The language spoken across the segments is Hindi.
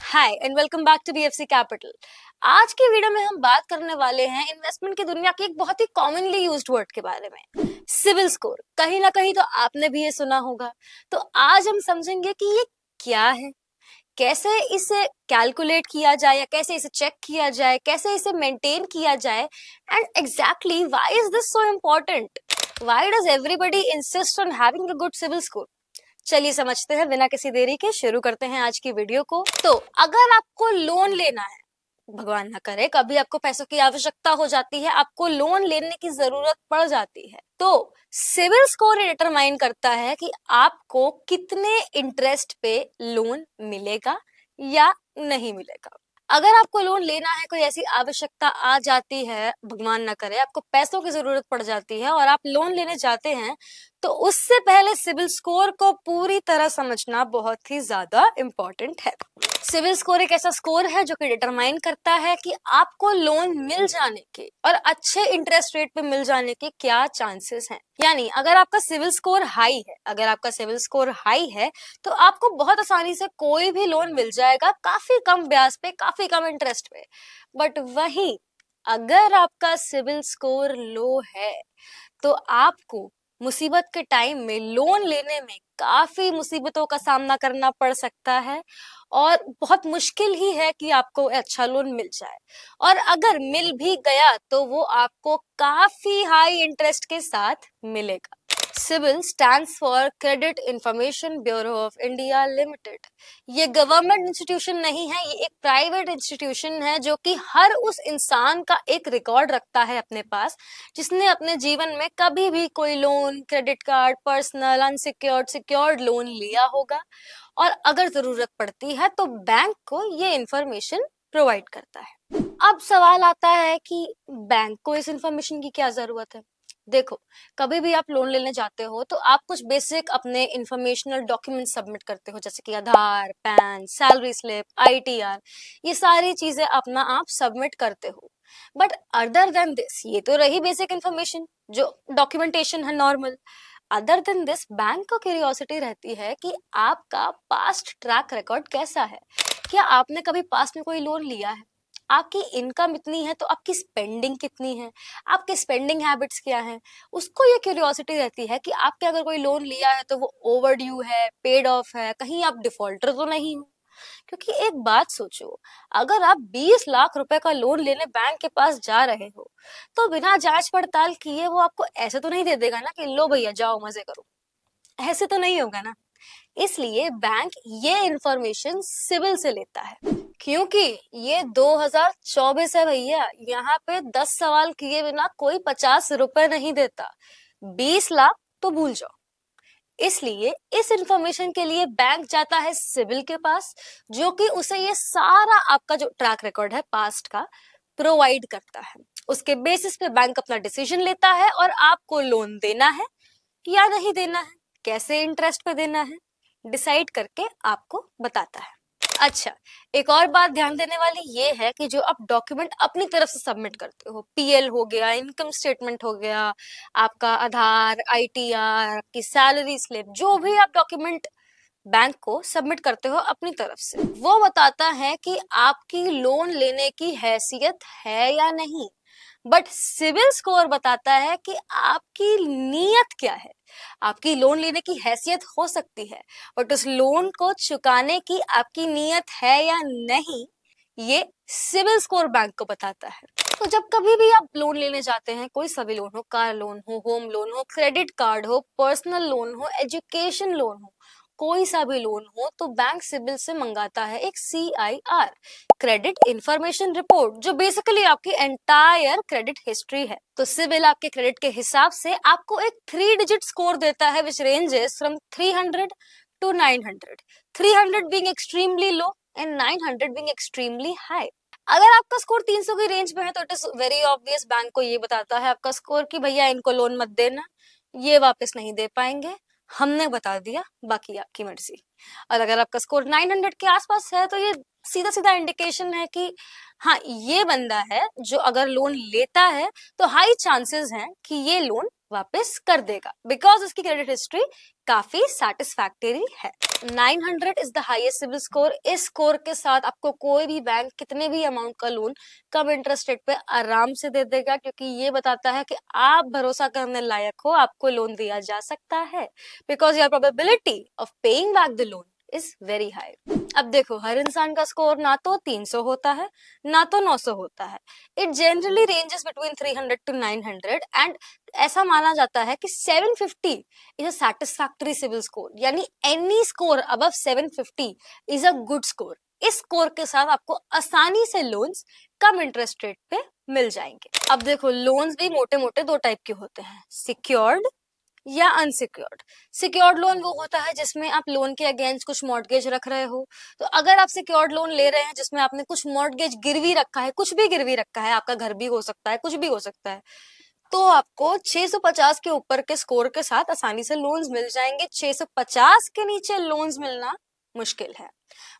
Hi and welcome back to BFC capital. आज की वीडियो में हम बात करने वाले हैं इन्वेस्टमेंट की दुनिया के एक बहुत ही कॉमनली यूज्ड वर्ड के बारे में, सिविल स्कोर। कहीं ना कहीं तो आपने भी ये सुना होगा। तो आज हम समझेंगे कि ये क्या है, कैसे इसे कैलकुलेट किया जाए या कैसे इसे चेक किया जाए, कैसे इसे मेंटेन किया जाए, and exactly why is this so important, why does everybody insist on having a good CIBIL score. चलिए समझते हैं, बिना किसी देरी के शुरू करते हैं आज की वीडियो को। तो अगर आपको लोन लेना है, भगवान ना करे कभी आपको पैसों की आवश्यकता हो जाती है, आपको लोन लेने की जरूरत पड़ जाती है, तो सिविल स्कोर डिटरमाइन करता है कि आपको कितने इंटरेस्ट पे लोन मिलेगा या नहीं मिलेगा। अगर आपको लोन लेना है, कोई ऐसी आवश्यकता आ जाती है, भगवान ना करे आपको पैसों की जरूरत पड़ जाती है और आप लोन लेने जाते हैं, तो उससे पहले सिविल स्कोर को पूरी तरह समझना बहुत ही ज्यादा इम्पोर्टेंट है। सिविल स्कोर एक ऐसा स्कोर है जो कि डिटरमाइन करता है कि आपको लोन मिल जाने के और अच्छे इंटरेस्ट रेट पे मिल जाने के क्या चांसेस हैं। यानी अगर आपका सिविल स्कोर हाई है, तो आपको बहुत आसानी से कोई भी लोन मिल जाएगा, काफी कम ब्याज पे, काफी कम इंटरेस्ट पे। बट वही अगर आपका सिविल स्कोर लो है तो आपको मुसीबत के टाइम में लोन लेने में काफी मुसीबतों का सामना करना पड़ सकता है और बहुत मुश्किल ही है कि आपको अच्छा लोन मिल जाए। और अगर मिल भी गया तो वो आपको काफी हाई इंटरेस्ट के साथ मिलेगा। CIBIL stands for credit information bureau of India limited. ये गवर्नमेंट इंस्टीट्यूशन नहीं है, ये एक प्राइवेट इंस्टीट्यूशन है जो कि हर उस इंसान का एक रिकॉर्ड रखता है अपने पास जिसने अपने जीवन में कभी भी कोई loan, credit card, personal, unsecured, secured loan लिया होगा, और अगर जरूरत पड़ती है तो बैंक को ये इंफॉर्मेशन प्रोवाइड करता है। अब सवाल आता है कि बैंक को इस इंफॉर्मेशन की क्या जरूरत है। देखो, कभी भी आप लोन लेने जाते हो तो आप कुछ बेसिक अपने इंफॉर्मेशनल डॉक्यूमेंट सबमिट करते हो, जैसे कि आधार, पैन, सैलरी स्लिप, आईटीआर, ये सारी चीजें अपना आप सबमिट करते हो। बट अदर देन दिस, ये तो रही बेसिक इंफॉर्मेशन जो डॉक्यूमेंटेशन है normal. Other than this, bank को क्यूरियोसिटी रहती है कि आपका पास्ट ट्रैक रिकॉर्ड कैसा है। क्या आपने कभी पास्ट में कोई लोन लिया है? आपकी इनकम इतनी है तो आपकी स्पेंडिंग कितनी है, आपके स्पेंडिंग हैबिट्स क्या हैं। उसको ये क्यूरियोसिटी रहती है कि आपने अगर कोई लोन लिया है तो वो ओवर ड्यू है, पेड ऑफ है, कहीं आप डिफॉल्टर तो नहीं हो। क्योंकि एक बात सोचो, अगर आप 20 लाख रुपए का लोन लेने बैंक के पास जा रहे हो तो बिना जांच पड़ताल किए वो आपको ऐसे तो नहीं दे देगा ना कि लो भैया जाओ मजे करो, ऐसे तो नहीं होगा ना। इसलिए बैंक ये इंफॉर्मेशन सिविल से लेता है, क्योंकि ये 2024 है भैया, यहाँ पे 10 सवाल किए बिना कोई 50 रुपए नहीं देता। 20 लाख तो भूल जाओ। इसलिए इस इंफॉर्मेशन के लिए बैंक जाता है सिविल के पास, जो कि उसे ये सारा आपका जो ट्रैक रिकॉर्ड है पास्ट का प्रोवाइड करता है। उसके बेसिस पे बैंक अपना डिसीजन लेता है और आपको लोन देना है या नहीं देना है, कैसे इंटरेस्ट पे देना है, डिसाइड करके आपको बताता है। अच्छा, एक और बात ध्यान देने वाली ये है कि जो आप डॉक्यूमेंट अपनी तरफ से सबमिट करते हो, पीएल हो गया, इनकम स्टेटमेंट हो गया, आपका आधार, आईटीआर, आपकी सैलरी स्लिप, जो भी आप डॉक्यूमेंट बैंक को सबमिट करते हो अपनी तरफ से, वो बताता है कि आपकी लोन लेने की हैसियत है या नहीं। बट सिविल स्कोर बताता है कि आपकी नीयत क्या है। आपकी लोन लेने की हैसियत हो सकती है, बट उस लोन को चुकाने की आपकी नीयत है या नहीं, ये सिविल स्कोर बैंक को बताता है। तो जब कभी भी आप लोन लेने जाते हैं, कोई सा भी लोन हो, कार लोन हो, होम लोन हो, क्रेडिट कार्ड हो, पर्सनल लोन हो, एजुकेशन लोन हो, कोई सा भी लोन हो, तो बैंक सिविल से मंगाता है एक CIR, क्रेडिट इंफॉर्मेशन रिपोर्ट, जो बेसिकली आपकी एंटायर क्रेडिट हिस्ट्री है। तो सिविल आपके क्रेडिट के हिसाब से आपको एक 3 डिजिट स्कोर देता है, विच ranges from 300 to 900, 300 being extremely low and 900 being extremely high। अगर आपका स्कोर 300 की रेंज में है तो it is very obvious, bank को ये बताता है आपका स्कोर कि भैया इनको लोन मत देना, ये वापस नहीं दे पाएंगे, हमने बता दिया, बाकी आपकी मर्जी। और अगर आपका स्कोर 900 के आसपास है तो ये सीधा सीधा इंडिकेशन है कि हाँ, ये बंदा है जो अगर लोन लेता है तो हाई चांसेस हैं कि ये लोन वापस कर देगा, बिकॉज उसकी क्रेडिट हिस्ट्री काफी सेटिस्फैक्टरी है। 900 is the highest CIBIL score. इस स्कोर के साथ आपको कोई भी बैंक कितने भी अमाउंट का लोन कम इंटरेस्ट रेट पे आराम से दे देगा, क्योंकि ये बताता है कि आप भरोसा करने लायक हो, आपको लोन दिया जा सकता है, because your probability of paying back the loan is very high. अब देखो, हर इंसान का स्कोर ना तो 300 होता है ना तो 900 होता है। It generally ranges between 300 to 900 and ऐसा माना जाता है कि 750 is a satisfactory CIBIL score, यानी any score above 750 is a good score. इस स्कोर के साथ आपको आसानी से लोन्स कम इंटरेस्ट रेट पे मिल जाएंगे। अब देखो, लोन्स भी मोटे मोटे दो टाइप के होते हैं, सिक्योर्ड या अनसिक्योर्ड। सिक्योर्ड लोन वो होता है जिसमें आप लोन के अगेंस्ट कुछ मॉर्गेज रख रहे हो। तो अगर आप सिक्योर्ड लोन ले रहे हैं जिसमें आपने कुछ मॉर्गेज गिरवी रखा है, कुछ भी गिरवी रखा है, आपका घर भी हो सकता है, कुछ भी हो सकता है, तो आपको 650 के ऊपर के स्कोर के साथ आसानी से लोन्स मिल जाएंगे। 650 के नीचे लोन्स मिलना मुश्किल है।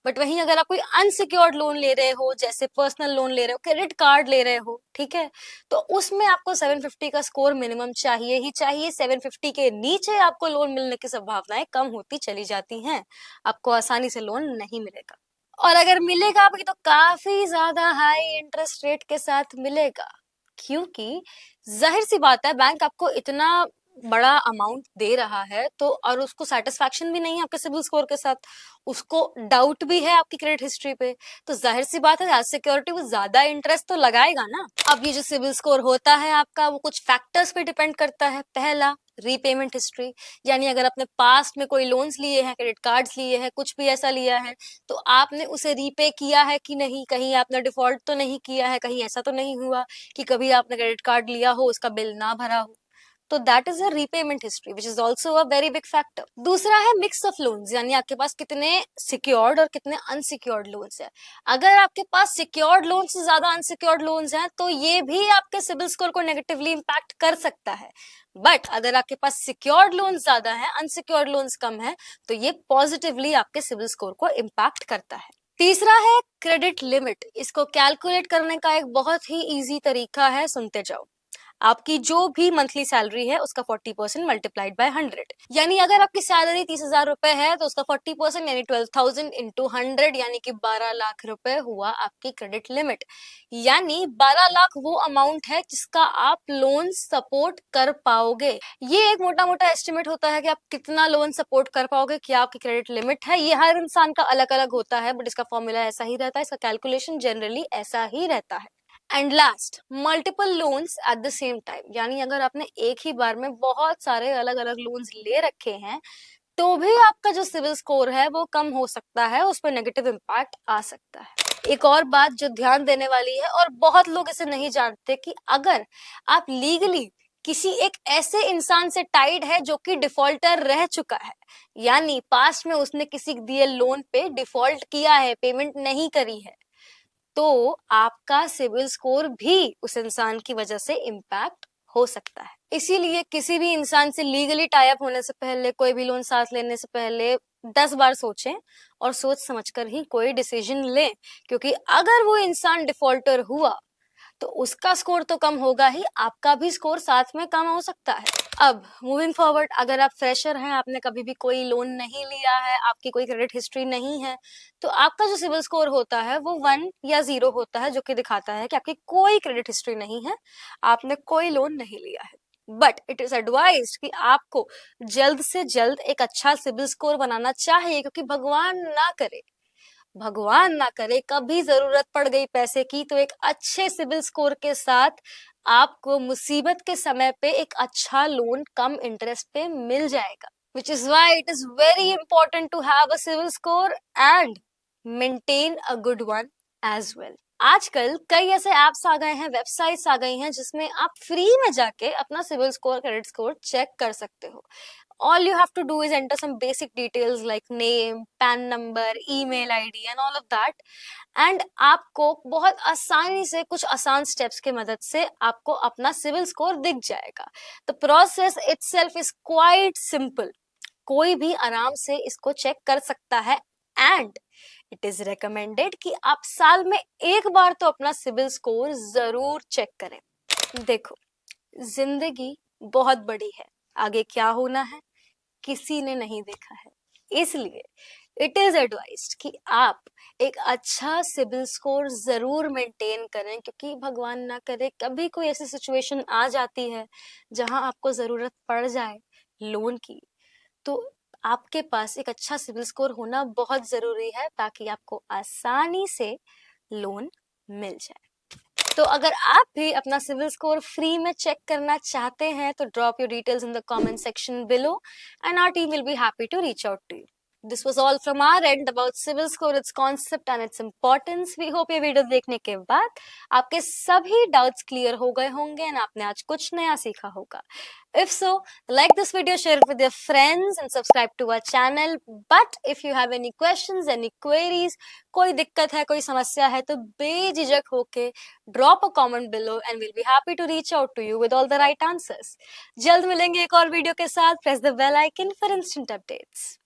बट वहीं अगर आप कोई अनसिक्योर्ड लोन ले रहे हो, जैसे पर्सनल लोन ले रहे हो, क्रेडिट कार्ड ले रहे हो, ठीक है, तो उसमें आपको 750 का स्कोर मिनिमम चाहिए ही चाहिए। 750 के नीचे आपको लोन मिलने की संभावनाएं कम होती चली जाती हैं, आपको आसानी से लोन नहीं मिलेगा। और अगर मिलेगा भी तो काफी ज्यादा हाई इंटरेस्ट रेट के साथ मिलेगा, क्योंकि जाहिर सी बात है, बैंक आपको इतना बड़ा अमाउंट दे रहा है तो, और उसको सेटिस्फैक्शन भी नहीं है आपके सिबिल स्कोर के साथ, उसको डाउट भी है आपकी क्रेडिट हिस्ट्री पे, तो जाहिर सी बात है एज सिक्योरिटी वो ज्यादा इंटरेस्ट तो लगाएगा ना। अब ये जो सिबिल स्कोर होता है आपका, वो कुछ फैक्टर्स पे डिपेंड करता है। पहला, रीपेमेंट हिस्ट्री, यानी अगर आपने पास्ट में कोई लोन्स लिए हैं, क्रेडिट कार्ड्स लिए हैं, कुछ भी ऐसा लिया है, तो आपने उसे रीपे किया है कि नहीं, कहीं आपने डिफॉल्ट तो नहीं किया है, कहीं ऐसा तो नहीं हुआ कि कभी आपने क्रेडिट कार्ड लिया हो उसका बिल ना भरा हो, तो that is a repayment history which is also a very big factor. दूसरा है मिक्स ऑफ लोन्स, यानी आपके पास कितने सिक्योर्ड और कितने अनसिक्योर्ड लोन्स हैं। अगर आपके पास सिक्योर्ड लोन्स से ज्यादा अनसिक्योर्ड लोन्स हैं तो ये भी आपके सिबिल स्कोर को नेगेटिवली इंपैक्ट कर सकता है। बट अगर आपके पास सिक्योर्ड लोन्स ज्यादा है, अनसिक्योर्ड लोन्स कम है, तो ये पॉजिटिवली आपके सिबिल स्कोर को इम्पैक्ट करता है। तीसरा है क्रेडिट लिमिट। इसको कैलकुलेट करने का एक बहुत ही इजी तरीका है, सुनते जाओ। आपकी जो भी मंथली सैलरी है उसका 40% मल्टीप्लाइड बाय 100, यानी अगर आपकी सैलरी 30,000 रुपए है तो उसका 40% यानी 12,000 इंटू 100 यानी कि 12 लाख रुपए हुआ आपकी क्रेडिट लिमिट। यानी 12 लाख वो अमाउंट है जिसका आप लोन सपोर्ट कर पाओगे। ये एक मोटा मोटा एस्टिमेट होता है कि आप कितना लोन सपोर्ट कर पाओगे, क्या आपकी क्रेडिट लिमिट है। ये हर इंसान का अलग अलग होता है, बट इसका फॉर्मूला ऐसा ही रहता है, इसका कैलकुलेशन जनरली ऐसा ही रहता है। And last, multiple loans at the same time, यानी अगर आपने एक ही बार में बहुत सारे अलग अलग लोन्स ले रखे हैं तो भी आपका जो सिविल स्कोर है वो कम हो सकता है, उस पर नेगेटिव इम्पैक्ट आ सकता है। एक और बात जो ध्यान देने वाली है, और बहुत लोग इसे नहीं जानते, कि अगर आप लीगली किसी एक ऐसे इंसान से टाइड है जो कि डिफॉल्टर रह चुका है, यानी पास्ट में उसने किसी दिए लोन पे डिफॉल्ट किया है, पेमेंट नहीं करी है, तो आपका सिविल स्कोर भी उस इंसान की वजह से इम्पैक्ट हो सकता है। इसीलिए किसी भी इंसान से लीगली टाई अप होने से पहले, कोई भी लोन साथ लेने से पहले 10 बार सोचें और सोच समझकर ही कोई डिसीजन लें, क्योंकि अगर वो इंसान डिफॉल्टर हुआ तो उसका स्कोर तो कम होगा ही, आपका भी स्कोर साथ में कम हो सकता है। अब मूविंग फॉरवर्ड, अगर आप फ्रेशर हैं, आपने कभी भी कोई लोन नहीं लिया है, आपकी कोई क्रेडिट हिस्ट्री नहीं है, तो आपका जो सिविल स्कोर होता है वो 1 या 0 होता है, जो कि दिखाता है कि आपकी कोई क्रेडिट हिस्ट्री नहीं है, आपने कोई लोन नहीं लिया है। बट इट इज एडवाइज्ड कि आपको जल्द से जल्द एक अच्छा सिविल स्कोर बनाना चाहिए, क्योंकि भगवान ना करे कभी जरूरत पड़ गई पैसे की, तो एक अच्छे सिविल स्कोर के साथ आपको मुसीबत के समय पे एक अच्छा लोन कम इंटरेस्ट पे मिल जाएगा। Which is why it is very important to have a CIBIL score and maintain a good one as well. आजकल कई ऐसे एप्स आ गए हैं, वेबसाइट्स आ गई हैं, जिसमें आप फ्री में जाके अपना CIBIL score, credit score check कर सकते हो। All you have to do is enter some basic details like name, PAN number, email ID and all of that, and आपको बहुत आसानी से कुछ आसान स्टेप्स के मदद से आपको अपना सिविल स्कोर दिख जाएगा। The process itself is quite simple. कोई भी आराम से इसको चेक कर सकता है, एंड इट इज रिकमेंडेड कि आप साल में एक बार तो अपना सिविल स्कोर जरूर चेक करें। देखो, जिंदगी बहुत बड़ी है, आगे क्या होना है किसी ने नहीं देखा है। इसलिए इट इज एडवाइज्ड कि आप एक अच्छा सिबिल स्कोर जरूर मेंटेन करें, क्योंकि भगवान ना करे कभी कोई ऐसी सिचुएशन आ जाती है जहां आपको जरूरत पड़ जाए लोन की, तो आपके पास एक अच्छा सिबिल स्कोर होना बहुत जरूरी है ताकि आपको आसानी से लोन मिल जाए। तो अगर आप भी अपना सिविल स्कोर फ्री में चेक करना चाहते हैं तो drop your details in the comment section below and our team will be happy to reach out to you. This was all from our end about civil score, its concept and its importance. We hope ये वीडियो देखने के बाद आपके सभी डाउट्स क्लियर हो गए होंगे और आपने आज कुछ नया सीखा होगा. If so, like this video, share it with your friends and subscribe to our channel. But if you have any questions, any queries, कोई दिक्कत है, कोई समस्या है तो बेझिझक होके drop a comment below and we'll be happy to reach out to you with all the right answers. जल्द मिलेंगे एक और वीडियो के साथ. Press the bell icon for instant updates.